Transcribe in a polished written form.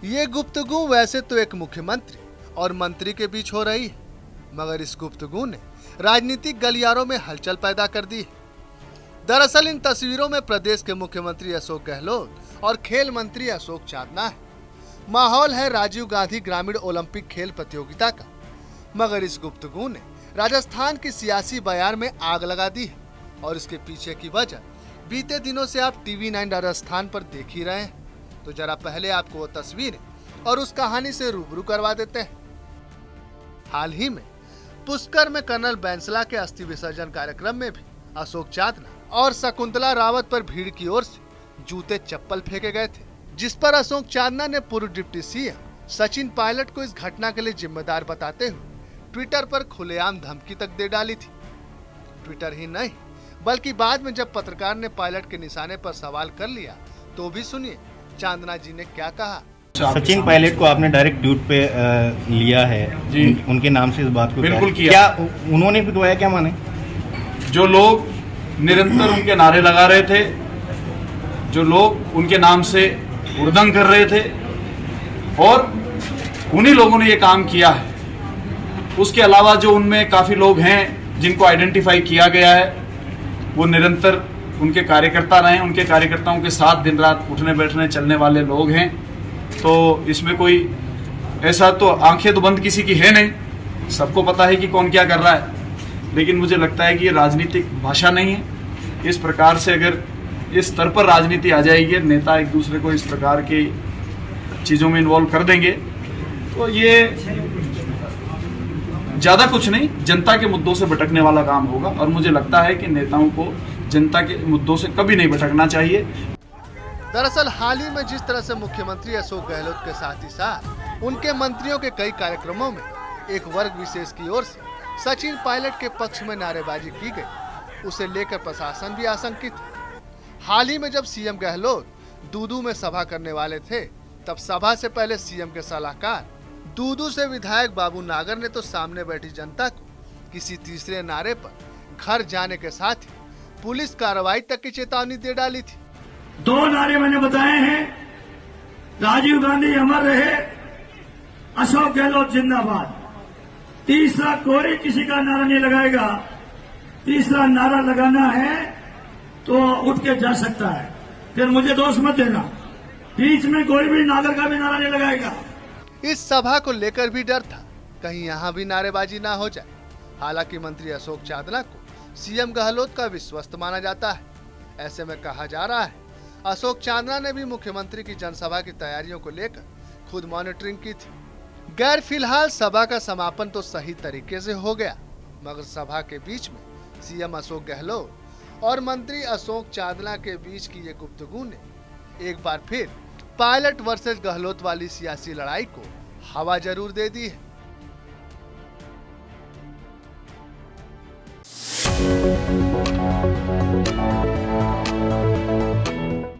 ये गुफ्तगू वैसे तो एक मुख्यमंत्री और मंत्री के बीच हो रही है, मगर इस गुफ्तगू ने राजनीतिक गलियारों में हलचल पैदा कर दी है। दरअसल इन तस्वीरों में प्रदेश के मुख्यमंत्री अशोक गहलोत और खेल मंत्री अशोक चांदना है। माहौल है राजीव गांधी ग्रामीण ओलंपिक खेल प्रतियोगिता का, मगर इस गुफ्तगू ने राजस्थान की सियासी बयान में आग लगा दी है और इसके पीछे की वजह बीते दिनों से आप TV9 राजस्थान पर देख ही रहे हैं। तो जरा पहले आपको वो तस्वीरें और उस कहानी से रूबरू करवा देते हैं। हाल ही में पुष्कर में कर्नल बैंसला के अस्थि विसर्जन कार्यक्रम में भी अशोक चांदना और शकुंतला रावत पर भीड़ की ओर से जूते चप्पल फेंके गए थे, जिस पर अशोक चांदना ने पूर्व डिप्टी सीएम सचिन पायलट को इस घटना के लिए जिम्मेदार बताते हुए ट्विटर पर खुलेआम धमकी तक दे डाली थी। ट्विटर ही नहीं बल्कि बाद में जब पत्रकार ने पायलट के निशाने पर सवाल कर लिया तो भी सुनिए चांदना जी ने क्या कहा। सचिन पायलट को आपने डायरेक्ट ड्यूट पे लिया है जी। उनके नाम से इस बात को बिल्कुल किया। क्या उन्होंने पिटवाया क्या माने? जो लोग निरंतर उनके नारे लगा रहे थे, जो लोग उनके नाम से उद्दंड कर रहे थे और उन्हीं लोगों ने ये काम किया है। उसके अलावा जो उनमें काफ़ी लोग हैं जिनको आइडेंटिफाई किया गया है, वो निरंतर उनके कार्यकर्ता रहे, उनके कार्यकर्ताओं के साथ दिन रात उठने बैठने चलने वाले लोग हैं। तो इसमें कोई ऐसा तो आंखें तो बंद किसी की है नहीं, सबको पता है कि कौन क्या कर रहा है। लेकिन मुझे लगता है कि ये राजनीतिक भाषा नहीं है। इस प्रकार से अगर इस स्तर पर राजनीति आ जाएगी, नेता एक दूसरे को इस प्रकार की चीज़ों में इन्वॉल्व कर देंगे, तो ये ज़्यादा कुछ नहीं, जनता के मुद्दों से भटकने वाला काम होगा। और मुझे लगता है कि नेताओं को जनता के मुद्दों से कभी नहीं भटकना चाहिए। दरअसल हाल ही में जिस तरह से मुख्यमंत्री अशोक गहलोत के साथ ही साथ उनके मंत्रियों के कई कार्यक्रमों में एक वर्ग विशेष की ओर से सचिन पायलट के पक्ष में नारेबाजी की गई, उसे लेकर प्रशासन भी आशंकित है। हाल ही में जब सीएम गहलोत दूदू में सभा करने वाले थे, तब सभा से पहले सीएम के सलाहकार दूदू से विधायक बाबू नागर ने तो सामने बैठी जनता को किसी तीसरे नारे पर घर जाने के साथ ही पुलिस कार्रवाई तक की चेतावनी दे डाली थी। 2 नारे मैंने बताए हैं, राजीव गांधी अमर रहे, अशोक गहलोत जिंदाबाद। तीसरा कोई किसी का नारा नहीं लगाएगा। तीसरा नारा लगाना है तो उठ के जा सकता है, फिर मुझे दोष मत देना। बीच में कोई भी नागर का भी नारा नहीं लगाएगा। इस सभा को लेकर भी डर था कहीं यहाँ भी नारेबाजी ना हो जाए। हालांकि मंत्री अशोक चांदना को सीएम गहलोत का विश्वस्त माना जाता है। ऐसे में कहा जा रहा है अशोक चांदना ने भी मुख्यमंत्री की जनसभा की तैयारियों को लेकर खुद मॉनिटरिंग की थी। गैर फिलहाल सभा का समापन तो सही तरीके से हो गया, मगर सभा के बीच में सीएम अशोक गहलोत और मंत्री अशोक चांदना के बीच की ये गुफ्तगू ने एक बार फिर पायलट वर्सेस गहलोत वाली सियासी लड़ाई को हवा जरूर दे दी है।